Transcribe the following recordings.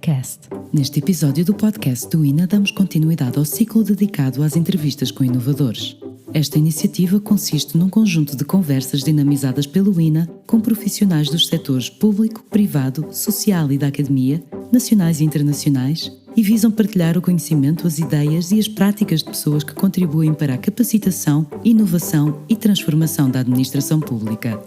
InaCast. Neste episódio do podcast do INA damos continuidade ao ciclo dedicado às entrevistas com inovadores. Esta iniciativa consiste num conjunto de conversas dinamizadas pelo INA com profissionais dos setores público, privado, social e da academia, nacionais e internacionais, e visam partilhar o conhecimento, as ideias e as práticas de pessoas que contribuem para a capacitação, inovação e transformação da administração pública.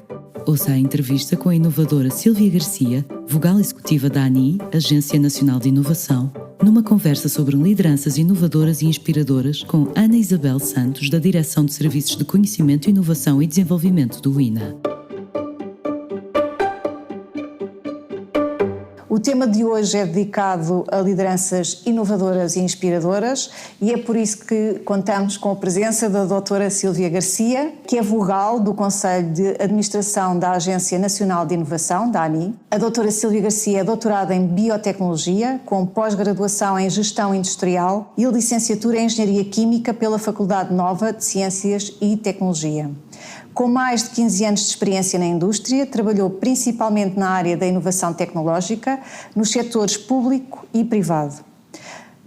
Ouça a entrevista com a inovadora Sílvia Garcia, vogal executiva da ANI, Agência Nacional de Inovação, numa conversa sobre lideranças inovadoras e inspiradoras com Ana Isabel Santos, da Direção de Serviços de Conhecimento, Inovação e Desenvolvimento do INA. O tema de hoje é dedicado a lideranças inovadoras e inspiradoras e é por isso que contamos com a presença da doutora Sílvia Garcia, que é vogal do Conselho de Administração da Agência Nacional de Inovação, da ANI. A doutora Sílvia Garcia é doutorada em Biotecnologia, com pós-graduação em Gestão Industrial e licenciatura em Engenharia Química pela Faculdade Nova de Ciências e Tecnologia. Com mais de 15 anos de experiência na indústria, trabalhou principalmente na área da inovação tecnológica, nos setores público e privado.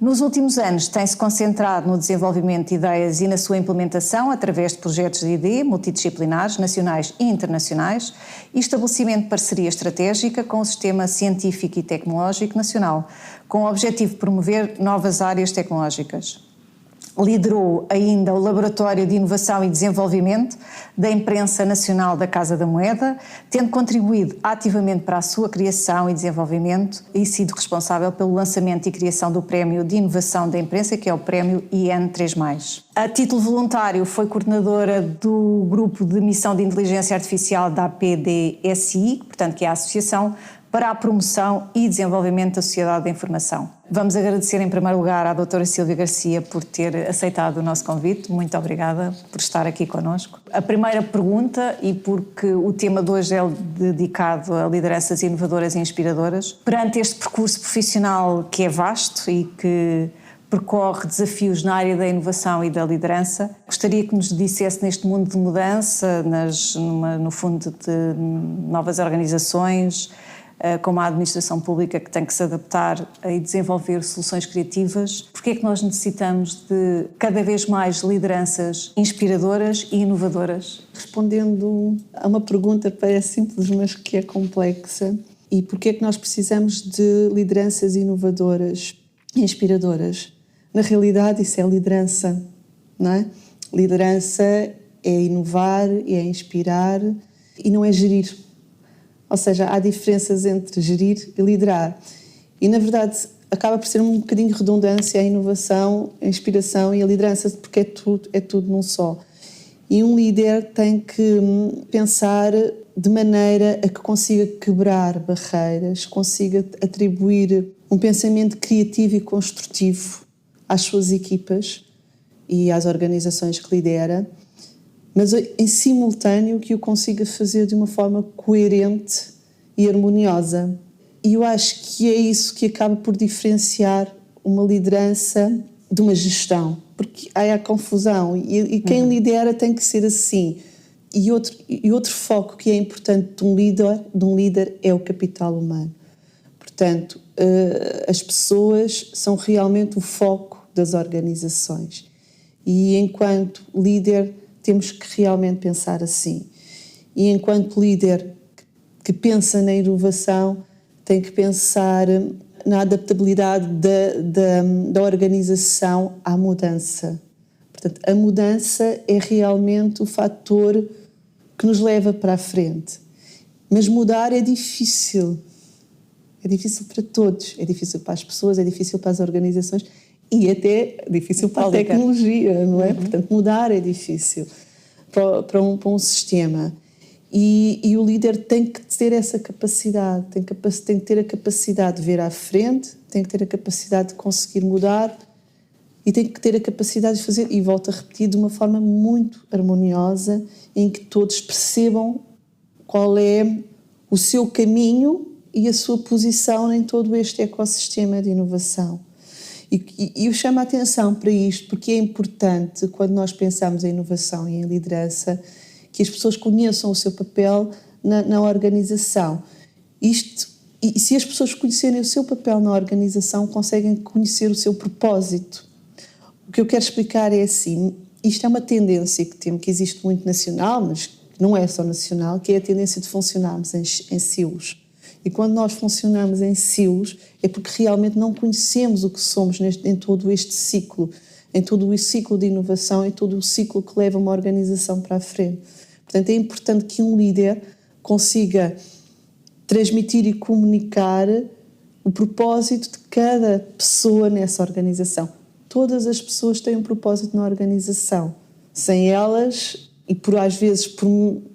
Nos últimos anos tem-se concentrado no desenvolvimento de ideias e na sua implementação através de projetos de ID multidisciplinares, nacionais e internacionais, e estabelecimento de parceria estratégica com o Sistema Científico e Tecnológico Nacional, com o objetivo de promover novas áreas tecnológicas. Liderou ainda o Laboratório de Inovação e Desenvolvimento da Imprensa Nacional da Casa da Moeda, tendo contribuído ativamente para a sua criação e desenvolvimento e sido responsável pelo lançamento e criação do Prémio de Inovação da Imprensa, que é o Prémio IN3+. A título voluntário foi coordenadora do Grupo de Missão de Inteligência Artificial da APDSI, portanto que é a Associação para a Promoção e Desenvolvimento da Sociedade da Informação. Vamos agradecer em primeiro lugar à doutora Sílvia Garcia por ter aceitado o nosso convite. Muito obrigada por estar aqui connosco. A primeira pergunta, e porque o tema de hoje é dedicado a lideranças inovadoras e inspiradoras, perante este percurso profissional que é vasto e que percorre desafios na área da inovação e da liderança, gostaria que nos dissesse neste mundo de mudança, no fundo de novas organizações, como a administração pública que tem que se adaptar e desenvolver soluções criativas, porque é que nós necessitamos de cada vez mais lideranças inspiradoras e inovadoras? Respondendo a uma pergunta que parece simples, mas que é complexa, e porque é que nós precisamos de lideranças inovadoras e inspiradoras? Na realidade isso é liderança, não é? Liderança é inovar, é inspirar e não é gerir. Ou seja, há diferenças entre gerir e liderar. E, na verdade, acaba por ser um bocadinho de redundância a inovação, a inspiração e a liderança, porque é tudo num só. E um líder tem que pensar de maneira a que consiga quebrar barreiras, consiga atribuir um pensamento criativo e construtivo às suas equipas e às organizações que lidera, mas em simultâneo que o consiga fazer de uma forma coerente e harmoniosa. E eu acho que é isso que acaba por diferenciar uma liderança de uma gestão, porque há a confusão e quem lidera tem que ser assim. E outro foco que é importante de um líder é o capital humano. Portanto, as pessoas são realmente o foco das organizações. E enquanto líder temos que realmente pensar assim. E enquanto líder que pensa na inovação, tem que pensar na adaptabilidade da organização à mudança. Portanto, a mudança é realmente o fator que nos leva para a frente. Mas mudar é difícil. É difícil para todos. É difícil para as pessoas, é difícil para as organizações e até difícil para a tecnologia, não é? Portanto, mudar é difícil para um sistema. E o líder tem que ter essa capacidade, tem que ter a capacidade de ver à frente, tem que ter a capacidade de conseguir mudar e tem que ter a capacidade de fazer, e volto a repetir, de uma forma muito harmoniosa, em que todos percebam qual é o seu caminho e a sua posição em todo este ecossistema de inovação. E eu chamo a atenção para isto porque é importante, quando nós pensamos em inovação e em liderança, que as pessoas conheçam o seu papel na organização. Isto E se as pessoas conhecerem o seu papel na organização, conseguem conhecer o seu propósito. O que eu quero explicar é assim, isto é uma tendência que existe muito nacional, mas não é só nacional, que é a tendência de funcionarmos em silos. E quando nós funcionamos em silos, é porque realmente não conhecemos o que somos em todo este ciclo, em todo o ciclo de inovação, em todo o ciclo que leva uma organização para a frente. Portanto, é importante que um líder consiga transmitir e comunicar o propósito de cada pessoa nessa organização. Todas as pessoas têm um propósito na organização. Sem elas, e às vezes por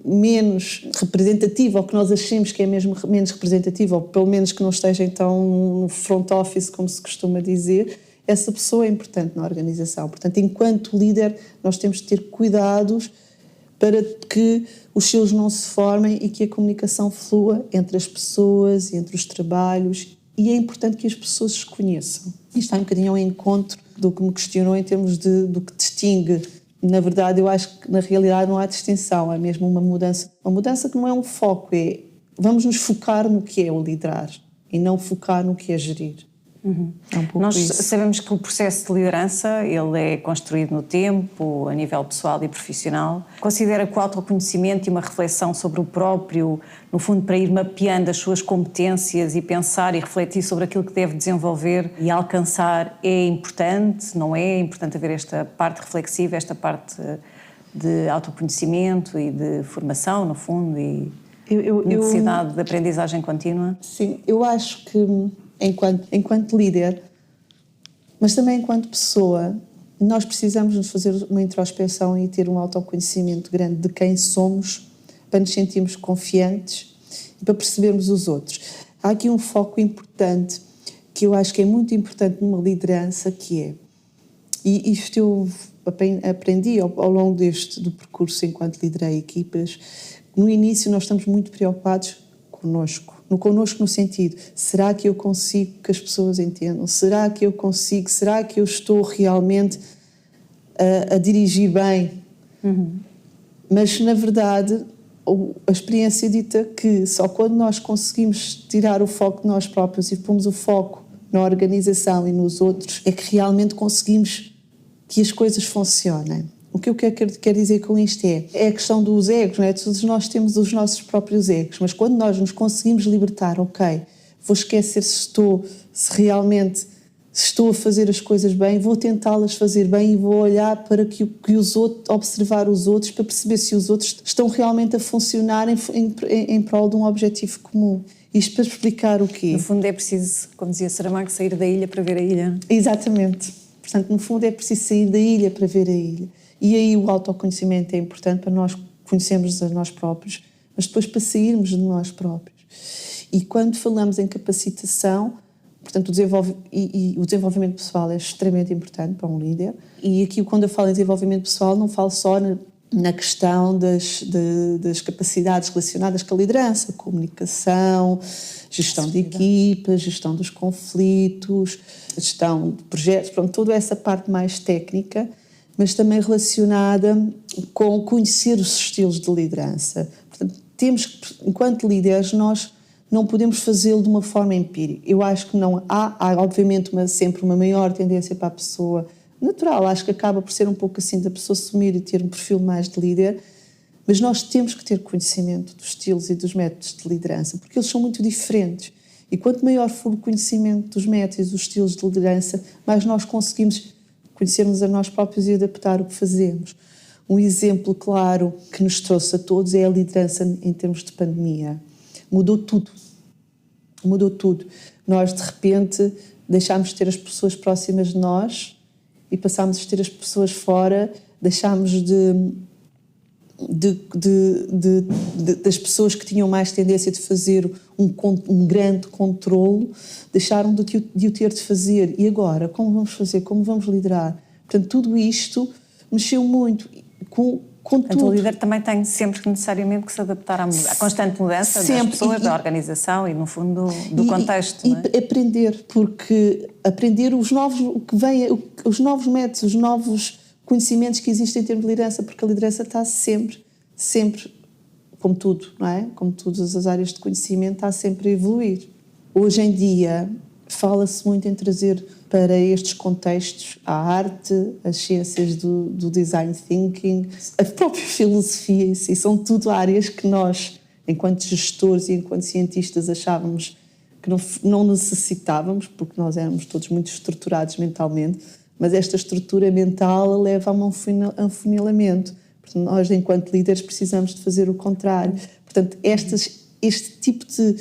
menos representativo, ou que nós achemos que é mesmo menos representativo, ou pelo menos que não esteja então no front office, como se costuma dizer, essa pessoa é importante na organização. Portanto, enquanto líder, nós temos de ter cuidados para que os silos não se formem e que a comunicação flua entre as pessoas e entre os trabalhos. E é importante que as pessoas se conheçam. Isto está um bocadinho ao encontro do que me questionou em termos do que distingue. Na verdade, eu acho que na realidade não há distinção, é mesmo uma mudança. Uma mudança que não é um foco, vamos nos focar no que é o liderar e não focar no que é gerir. É um pouco Nós isso. sabemos que o processo de liderança ele é construído no tempo, a nível pessoal e profissional. Considera que o autoconhecimento e uma reflexão sobre o próprio, no fundo, para ir mapeando as suas competências e pensar e refletir sobre aquilo que deve desenvolver e alcançar é importante, não é? É importante haver esta parte reflexiva, esta parte de autoconhecimento e de formação, no fundo, e necessidade de aprendizagem contínua? Sim, eu acho que enquanto líder, mas também enquanto pessoa, nós precisamos de fazer uma introspeção e ter um autoconhecimento grande de quem somos, para nos sentirmos confiantes e para percebermos os outros. Há aqui um foco importante, que eu acho que é muito importante numa liderança, que é, e isto eu aprendi ao longo do percurso enquanto liderei equipas, no início nós estamos muito preocupados connosco no sentido, será que eu consigo que as pessoas entendam? Será que eu consigo? Será que eu estou realmente a dirigir bem? Mas, na verdade, a experiência dita que só quando nós conseguimos tirar o foco de nós próprios e pomos o foco na organização e nos outros, é que realmente conseguimos que as coisas funcionem. O que eu quero dizer com isto é a questão dos egos, não é? Todos nós temos os nossos próprios egos, mas quando nós nos conseguimos libertar, ok, vou esquecer se realmente estou a fazer as coisas bem, vou tentá-las fazer bem e vou olhar para que os outros, observar os outros, para perceber se os outros estão realmente a funcionar em prol de um objetivo comum. Isto para explicar o quê? No fundo é preciso, como dizia Saramago, sair da ilha para ver a ilha. Exatamente. Portanto, no fundo é preciso sair da ilha para ver a ilha. E aí o autoconhecimento é importante para nós conhecermos a nós próprios, mas depois para sairmos de nós próprios. E quando falamos em capacitação, portanto, o desenvolvimento pessoal é extremamente importante para um líder. E aqui, quando eu falo em desenvolvimento pessoal, não falo só na questão das capacidades relacionadas com a liderança, comunicação, gestão de equipas, gestão dos conflitos, gestão de projetos, pronto, toda essa parte mais técnica, mas também relacionada com conhecer os estilos de liderança. Portanto, enquanto líderes, nós não podemos fazê-lo de uma forma empírica. Eu acho que não há obviamente, sempre uma maior tendência para a pessoa natural. Acho que acaba por ser um pouco assim, da pessoa assumir e ter um perfil mais de líder, mas nós temos que ter conhecimento dos estilos e dos métodos de liderança, porque eles são muito diferentes. E quanto maior for o conhecimento dos métodos e dos estilos de liderança, mais nós conseguimos conhecermos a nós próprios e adaptar o que fazemos. Um exemplo claro que nos trouxe a todos é a liderança em termos de pandemia. Mudou tudo. Mudou tudo. Nós, de repente, deixámos de ter as pessoas próximas de nós e passámos a ter as pessoas fora, deixámos das pessoas que tinham mais tendência de fazer um grande controlo, deixaram de o ter de fazer. E agora? Como vamos fazer? Como vamos liderar? Portanto, tudo isto mexeu muito com Portanto, tudo. o líder também tem sempre necessariamente que se adaptar à constante mudança das pessoas, da organização e, no fundo, do contexto. Não é? E aprender, porque aprender os novos métodos, os novos conhecimentos que existem em termos de liderança, porque a liderança está sempre, como tudo, não é? Como todas as áreas de conhecimento, está sempre a evoluir. Hoje em dia fala-se muito em trazer para estes contextos a arte, as ciências do design thinking, a própria filosofia em si. São tudo áreas que nós, enquanto gestores e enquanto cientistas, achávamos que não necessitávamos, porque nós éramos todos muito estruturados mentalmente, mas esta estrutura mental leva a um afunilamento. Portanto, nós, enquanto líderes, precisamos de fazer o contrário. Portanto, este tipo de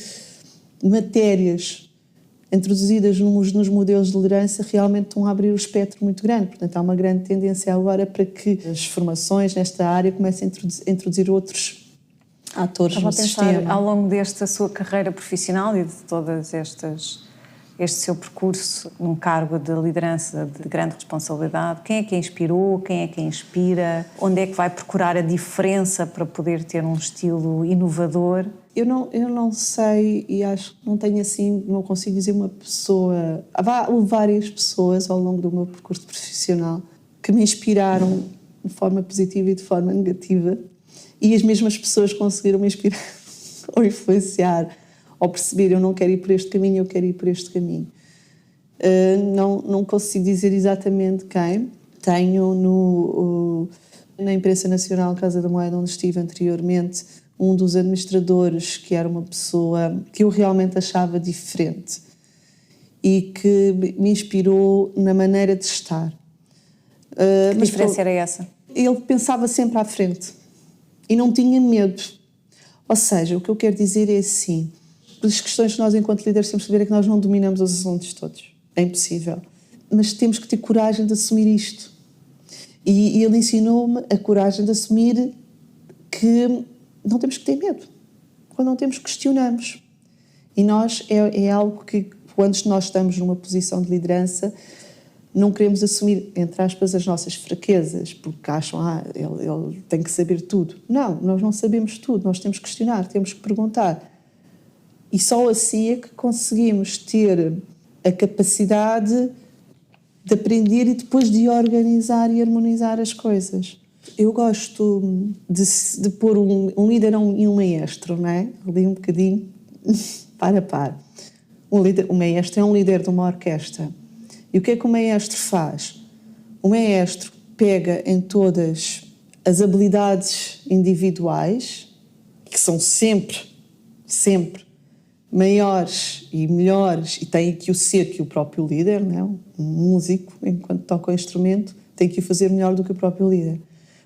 matérias introduzidas nos modelos de liderança realmente estão a abrir o espectro muito grande. Portanto, há uma grande tendência agora para que as formações nesta área comecem a introduzir outros atores no sistema. Ao longo desta sua carreira profissional e de todas este seu percurso num cargo de liderança de grande responsabilidade, quem é que a inspirou, quem é que a inspira, onde é que vai procurar a diferença para poder ter um estilo inovador? Eu não sei, e acho que não tenho assim, não consigo dizer uma pessoa. Há várias pessoas ao longo do meu percurso profissional que me inspiraram de forma positiva e de forma negativa, e as mesmas pessoas conseguiram me inspirar ou influenciar, ou perceber, eu não quero ir por este caminho, eu quero ir por este caminho. Não consigo dizer exatamente quem. Tenho na Imprensa Nacional Casa da Moeda, onde estive anteriormente, um dos administradores que era uma pessoa que eu realmente achava diferente e que me inspirou na maneira de estar. Que diferença era essa? Ele pensava sempre à frente e não tinha medo. Ou seja, o que eu quero dizer é assim, as questões que nós, enquanto líderes, temos que ver é que nós não dominamos os assuntos todos. É impossível. Mas temos que ter coragem de assumir isto. E ele ensinou-me a coragem de assumir que não temos que ter medo. Quando não temos, questionamos. E nós, é algo que, quando nós estamos numa posição de liderança, não queremos assumir, entre aspas, as nossas fraquezas, porque acham, ele tem que saber tudo. Não, nós não sabemos tudo, nós temos que questionar, temos que perguntar. E só assim é que conseguimos ter a capacidade de aprender e depois de organizar e harmonizar as coisas. Eu gosto de pôr um líder e um maestro, não é? Ali um bocadinho, par a par. O maestro é um líder de uma orquestra. E o que é que o maestro faz? O maestro pega em todas as habilidades individuais, que são sempre maiores e melhores, e tem que o ser que o próprio líder, não é? Um músico, enquanto toca o instrumento, tem que o fazer melhor do que o próprio líder.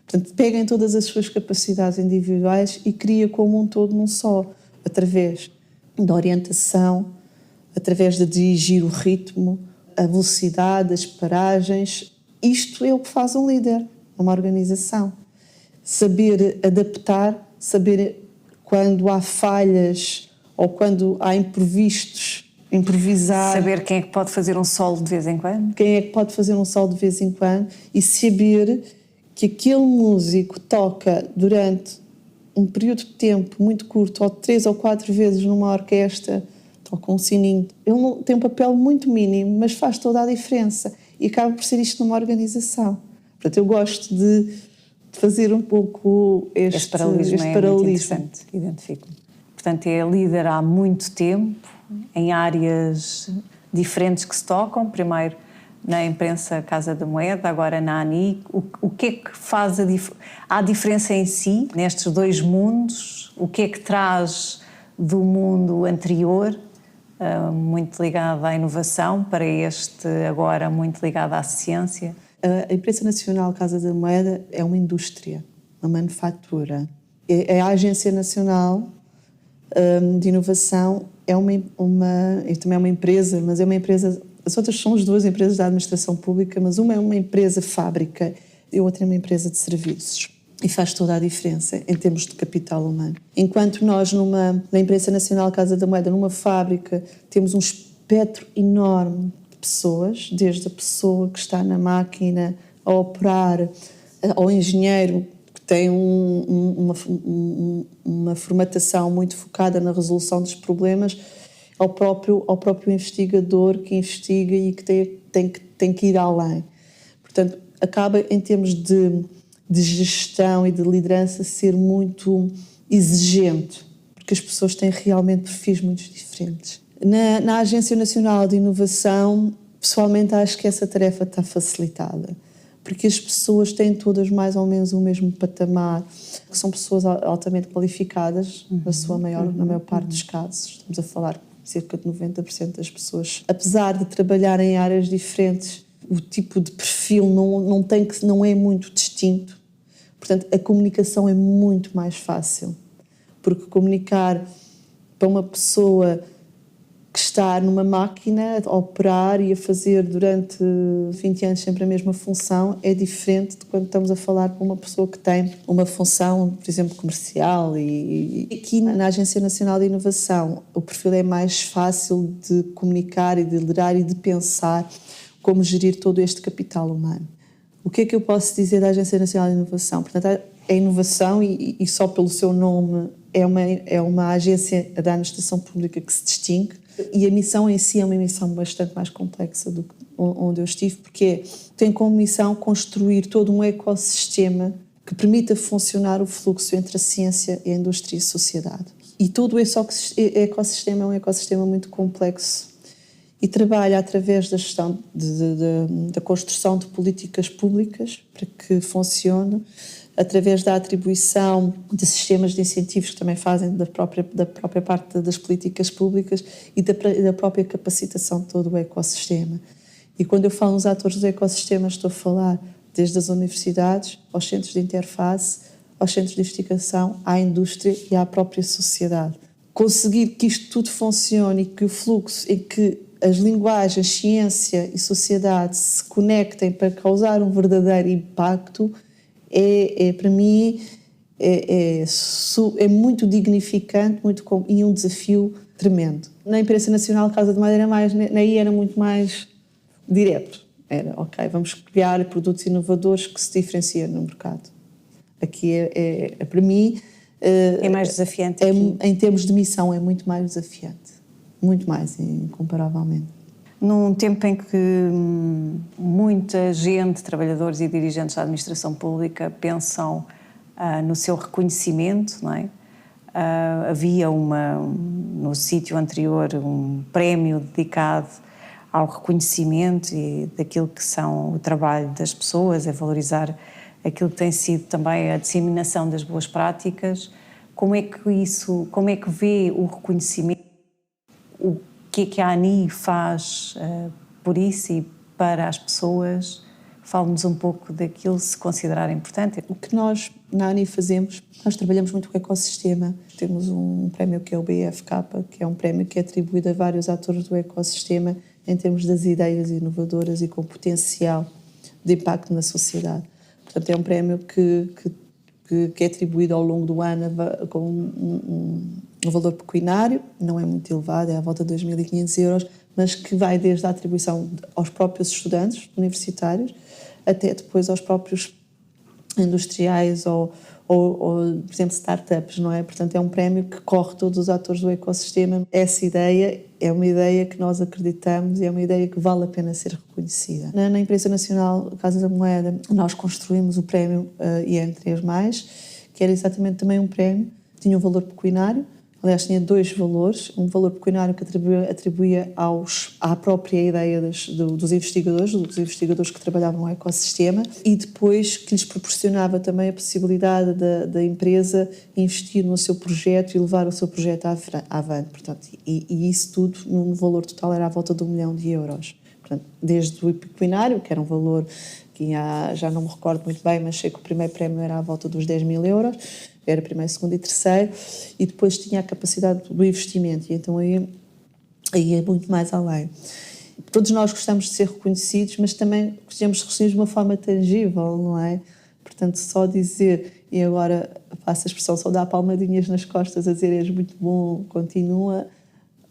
Portanto, pega em todas as suas capacidades individuais e cria como um todo num só, através da orientação, através de dirigir o ritmo, a velocidade, as paragens. Isto é o que faz um líder, uma organização. Saber adaptar, saber quando há falhas ou quando há imprevistos, improvisar. Saber quem é que pode fazer um solo de vez em quando. Quem é que pode fazer um solo de vez em quando e saber que aquele músico toca durante um período de tempo muito curto, ou 3 ou 4 vezes numa orquestra, toca um sininho. Ele não, tem um papel muito mínimo, mas faz toda a diferença. E acaba por ser isto numa organização. Portanto, eu gosto de fazer um pouco este paralelismo. Muito interessante, identifico-me. Portanto, é líder há muito tempo, em áreas diferentes que se tocam, primeiro na imprensa Casa da Moeda, agora na ANI. O que é que faz há diferença em si, nestes dois mundos? O que é que traz do mundo anterior, muito ligado à inovação, para este agora muito ligado à ciência? A Imprensa Nacional Casa da Moeda é uma indústria, uma manufatura. A Agência Nacional de Inovação também é uma empresa, mas é uma empresa. As outras são as duas empresas da administração pública, mas uma é uma empresa fábrica e a outra é uma empresa de serviços. E faz toda a diferença em termos de capital humano. Enquanto nós, na Imprensa Nacional Casa da Moeda, numa fábrica, temos um espectro enorme de pessoas, desde a pessoa que está na máquina a operar, ao engenheiro que tem uma formatação muito focada na resolução dos problemas, ao próprio investigador que investiga e que tem que ir além. Portanto, acaba, em termos de gestão e de liderança, ser muito exigente, porque as pessoas têm realmente perfis muito diferentes. Na Agência Nacional de Inovação, pessoalmente acho que essa tarefa está facilitada, porque as pessoas têm todas mais ou menos o mesmo patamar, que são pessoas altamente qualificadas, na maior parte dos casos. Estamos a falar de cerca de 90% das pessoas. Apesar de trabalhar em áreas diferentes, o tipo de perfil não é muito distinto. Portanto, a comunicação é muito mais fácil, porque comunicar para uma pessoa que está numa máquina a operar e a fazer durante 20 anos sempre a mesma função é diferente de quando estamos a falar com uma pessoa que tem uma função, por exemplo, comercial. E aqui na Agência Nacional de Inovação o perfil é mais fácil de comunicar e de liderar e de pensar como gerir todo este capital humano. O que é que eu posso dizer da Agência Nacional de Inovação? Portanto, a inovação, e só pelo seu nome, é uma agência da administração pública que se distingue, e a missão em si é uma missão bastante mais complexa do que onde eu estive, porque tem como missão construir todo um ecossistema que permita funcionar o fluxo entre a ciência, a indústria e a sociedade. E todo esse ecossistema é um ecossistema muito complexo e trabalha através da gestão da construção de políticas públicas para que funcione, através da atribuição de sistemas de incentivos que também fazem da própria parte das políticas públicas e da própria capacitação de todo o ecossistema. E quando eu falo nos atores do ecossistema, estou a falar desde as universidades, aos centros de interface, aos centros de investigação, à indústria e à própria sociedade. Conseguir que isto tudo funcione e que o fluxo em que as linguagens, ciência e sociedade se conectem para causar um verdadeiro impacto para mim, é muito dignificante e um desafio tremendo. Na imprensa nacional, Casa de Madeira era muito mais direto. Era, ok, vamos criar produtos inovadores que se diferenciam no mercado. Aqui para mim... É mais desafiante aqui. Em termos de missão, é muito mais desafiante. Muito mais, incomparavelmente. Num tempo em que muita gente, trabalhadores e dirigentes da administração pública pensam no seu reconhecimento, não é? Havia no sítio anterior um prémio dedicado ao reconhecimento e daquilo que são o trabalho das pessoas, a valorizar aquilo que tem sido também a disseminação das boas práticas. Como é que vê o reconhecimento? O que é que a ANI faz por isso e para as pessoas? Fale-nos um pouco daquilo se considerar importante. O que nós na ANI fazemos, nós trabalhamos muito com o ecossistema. Temos um prémio que é o BFK, que é um prémio que é atribuído a vários atores do ecossistema em termos das ideias inovadoras e com potencial de impacto na sociedade. Portanto, é um prémio que é atribuído ao longo do ano com um valor pecuniário, não é muito elevado, é à volta de 2.500 euros, mas que vai desde a atribuição aos próprios estudantes universitários até depois aos próprios industriais ou por exemplo, startups, não é? Portanto, é um prémio que corre todos os atores do ecossistema. Essa ideia é uma ideia que nós acreditamos e é uma ideia que vale a pena ser reconhecida. Na Imprensa Nacional Casa da Moeda, nós construímos o prémio IN3+, que era exatamente também um prémio, tinha um valor pecuniário. Aliás, tinha dois valores, um valor pecuniário que atribuía à própria ideia dos investigadores que trabalhavam no ecossistema e depois que lhes proporcionava também a possibilidade da empresa investir no seu projeto e levar o seu projeto avante. Portanto, e isso tudo, no valor total, era à volta de 1 milhão de euros. Portanto, desde o pecuniário, que era um valor que já não me recordo muito bem, mas sei que o primeiro prémio era à volta dos 10 mil euros, era primeiro, segundo e terceiro, e depois tinha a capacidade do investimento, e então aí é muito mais além. Todos nós gostamos de ser reconhecidos, mas também gostamos de ser reconhecidos de uma forma tangível, não é? Portanto, só dizer, e agora faço a expressão, só dar palmadinhas nas costas a dizer és muito bom, continua,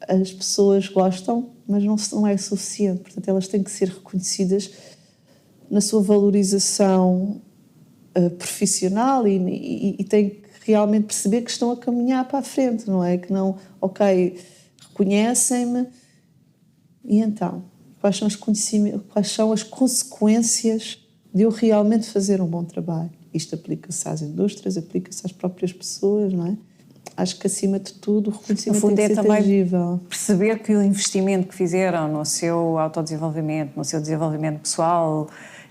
as pessoas gostam, mas não é suficiente. Portanto, elas têm que ser reconhecidas na sua valorização profissional e têm que realmente perceber que estão a caminhar para a frente, não é? Que não, ok, reconhecem-me, e então, quais são as consequências de eu realmente fazer um bom trabalho? Isto aplica-se às indústrias, aplica-se às próprias pessoas, não é? acho que acima de tudo o reconhecimento No fundo, tem que ser também tangível. perceber que o investimento que fizeram no seu autodesenvolvimento, no seu desenvolvimento pessoal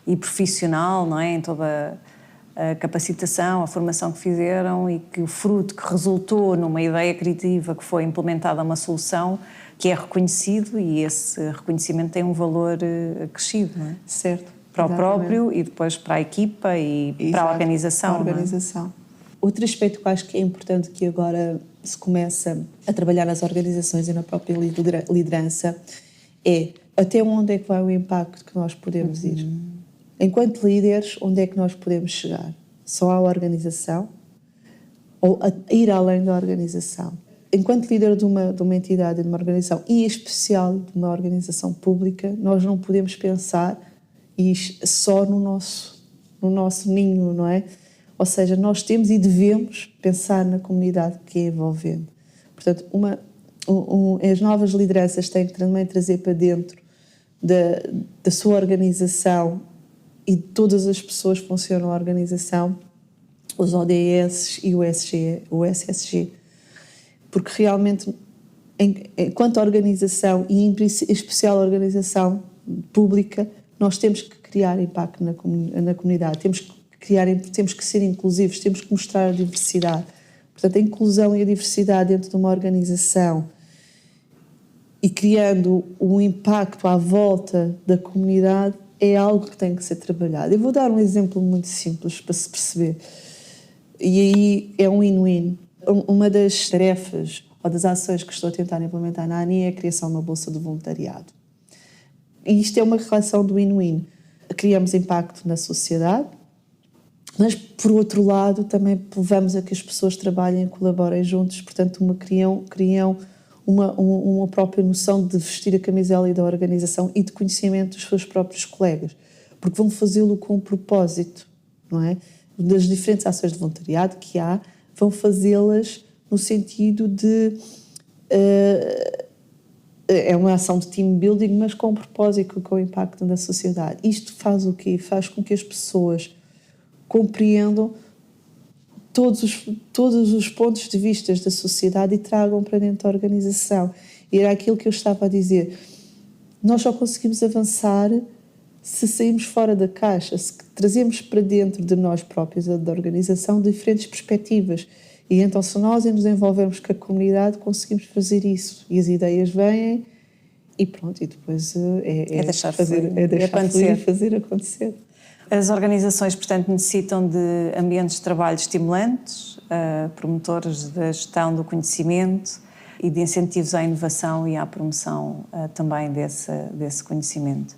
e profissional, não é? Em toda a capacitação, a formação que fizeram, e que o fruto que resultou numa ideia criativa que foi implementada uma solução que é reconhecido, e esse reconhecimento tem um valor acrescido, não é? Certo. Para Exatamente. o próprio e depois para a equipa e para a organização. Para a organização. Outro aspecto que eu acho que é importante, que agora se começa a trabalhar nas organizações e na própria liderança, é até onde é que vai o impacto que nós podemos ir. Enquanto líderes, onde é que nós podemos chegar? Só à organização? Ou a ir além da organização? Enquanto líder de uma entidade, de uma organização, e em especial de uma organização pública, nós não podemos pensar só no nosso ninho, não é? Ou seja, nós temos e devemos pensar na comunidade que é envolvente. Portanto, as novas lideranças têm que também trazer para dentro da sua organização e de todas as pessoas que funcionam na organização, os ODS e o SSG. Porque realmente, enquanto organização, e em especial organização pública, nós temos que criar impacto na comunidade, temos que ser inclusivos, temos que mostrar a diversidade. Portanto, a inclusão e a diversidade dentro de uma organização e criando um impacto à volta da comunidade é algo que tem que ser trabalhado. Eu vou dar um exemplo muito simples para se perceber. E aí é um win-win. Uma das tarefas ou das ações que estou a tentar implementar na ANI é a criação de uma bolsa de voluntariado. E isto é uma relação do win-win. Criamos impacto na sociedade, mas, por outro lado, também levamos a que as pessoas trabalhem e colaborem juntos, portanto, criam uma própria noção de vestir a camisola e da organização e de conhecimento dos seus próprios colegas, porque vão fazê-lo com um propósito, não é? Das diferentes ações de voluntariado que há, vão fazê-las no sentido de... é uma ação de team building, mas com propósito, com impacto na sociedade. Isto faz o quê? Faz com que as pessoas compreendam todos os pontos de vista da sociedade e tragam para dentro da organização. E era aquilo que eu estava a dizer. Nós só conseguimos avançar se sairmos fora da caixa, se trazemos para dentro de nós próprios, da organização, diferentes perspectivas. E então, se nós nos envolvermos com a comunidade, conseguimos fazer isso. E as ideias vêm e pronto, e depois é deixar fluir e fazer acontecer. As organizações, portanto, necessitam de ambientes de trabalho estimulantes, promotores da gestão do conhecimento e de incentivos à inovação e à promoção também desse conhecimento.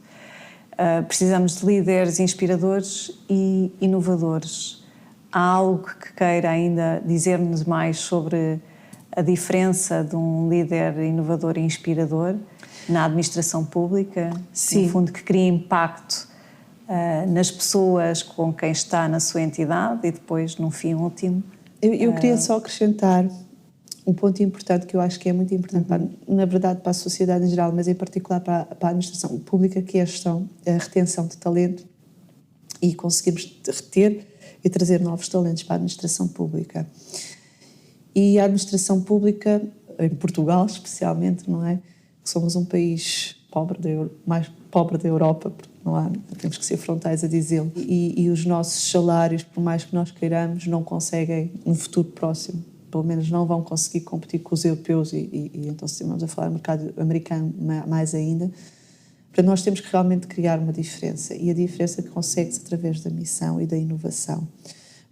Precisamos de líderes inspiradores e inovadores. Há algo que queira ainda dizer-nos mais sobre a diferença de um líder inovador e inspirador na administração pública? Sim. No fundo, que cria impacto nas pessoas com quem está na sua entidade e depois, no fim último... Eu queria só acrescentar um ponto importante que eu acho que é muito importante, na verdade, para a sociedade em geral, mas em particular para a administração pública, que é a retenção de talento e conseguirmos reter e trazer novos talentos para a administração pública. E a administração pública, em Portugal especialmente, não é? Somos um país mais pobre da Europa, porque temos que ser frontais a dizê-lo, e os nossos salários, por mais que nós queiramos, não conseguem, no futuro próximo, pelo menos não vão conseguir competir com os europeus e então, se vamos a falar do mercado americano mais ainda. Para nós temos que realmente criar uma diferença, e a diferença consegue-se através da missão e da inovação.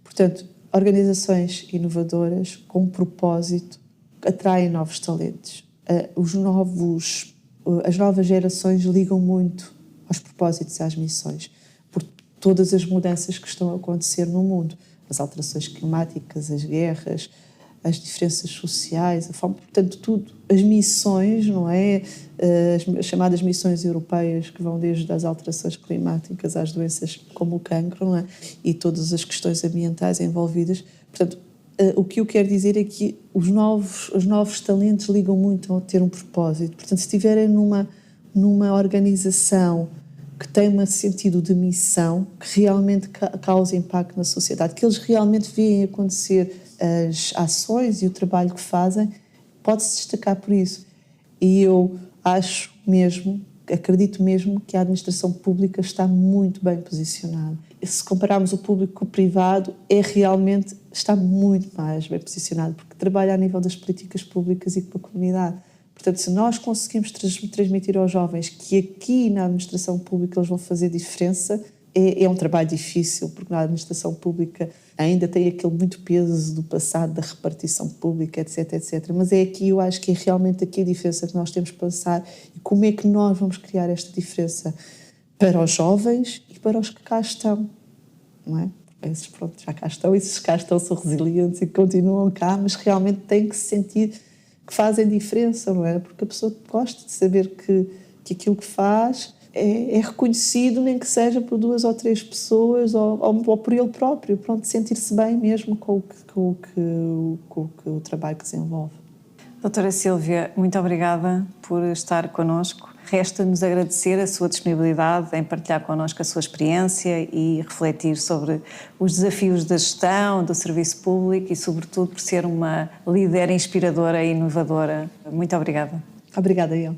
Portanto, organizações inovadoras com propósito atraem novos talentos. As novas gerações ligam muito aos propósitos e às missões, por todas as mudanças que estão a acontecer no mundo, as alterações climáticas, as guerras, as diferenças sociais, a fome, portanto tudo, as missões, não é? As chamadas missões europeias, que vão desde as alterações climáticas às doenças como o cancro, não é? E todas as questões ambientais envolvidas. Portanto, o que eu quero dizer é que os novos talentos ligam muito a ter um propósito. Portanto, se estiverem numa organização que tem um sentido de missão, que realmente causa impacto na sociedade, que eles realmente veem acontecer as ações e o trabalho que fazem, pode-se destacar por isso. E eu acho mesmo, acredito mesmo, que a administração pública está muito bem posicionada. E se compararmos o público com o privado, realmente está muito mais bem posicionado, porque trabalha a nível das políticas públicas e com a comunidade. Portanto, se nós conseguimos transmitir aos jovens que aqui na administração pública eles vão fazer diferença, é um trabalho difícil, porque na administração pública ainda tem aquele muito peso do passado, da repartição pública, etc, etc. Mas é aqui, eu acho que é realmente aqui a diferença que nós temos que passar e como é que nós vamos criar esta diferença para os jovens e para os que cá estão, não é? Esses, pronto, já cá estão, esses cá estão são resilientes e continuam cá, mas realmente têm que se sentir que fazem diferença, não é? Porque a pessoa gosta de saber que aquilo que faz é reconhecido, nem que seja por 2 ou 3 pessoas ou por ele próprio, pronto, sentir-se bem mesmo com o trabalho que desenvolve. Doutora Sílvia, muito obrigada por estar connosco. Resta-nos agradecer a sua disponibilidade em partilhar connosco a sua experiência e refletir sobre os desafios da gestão, do serviço público e, sobretudo, por ser uma líder inspiradora e inovadora. Muito obrigada. Obrigada, eu.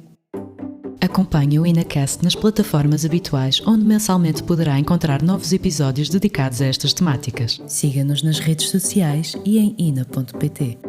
Acompanhe o InaCast nas plataformas habituais, onde mensalmente poderá encontrar novos episódios dedicados a estas temáticas. Siga-nos nas redes sociais e em ina.pt.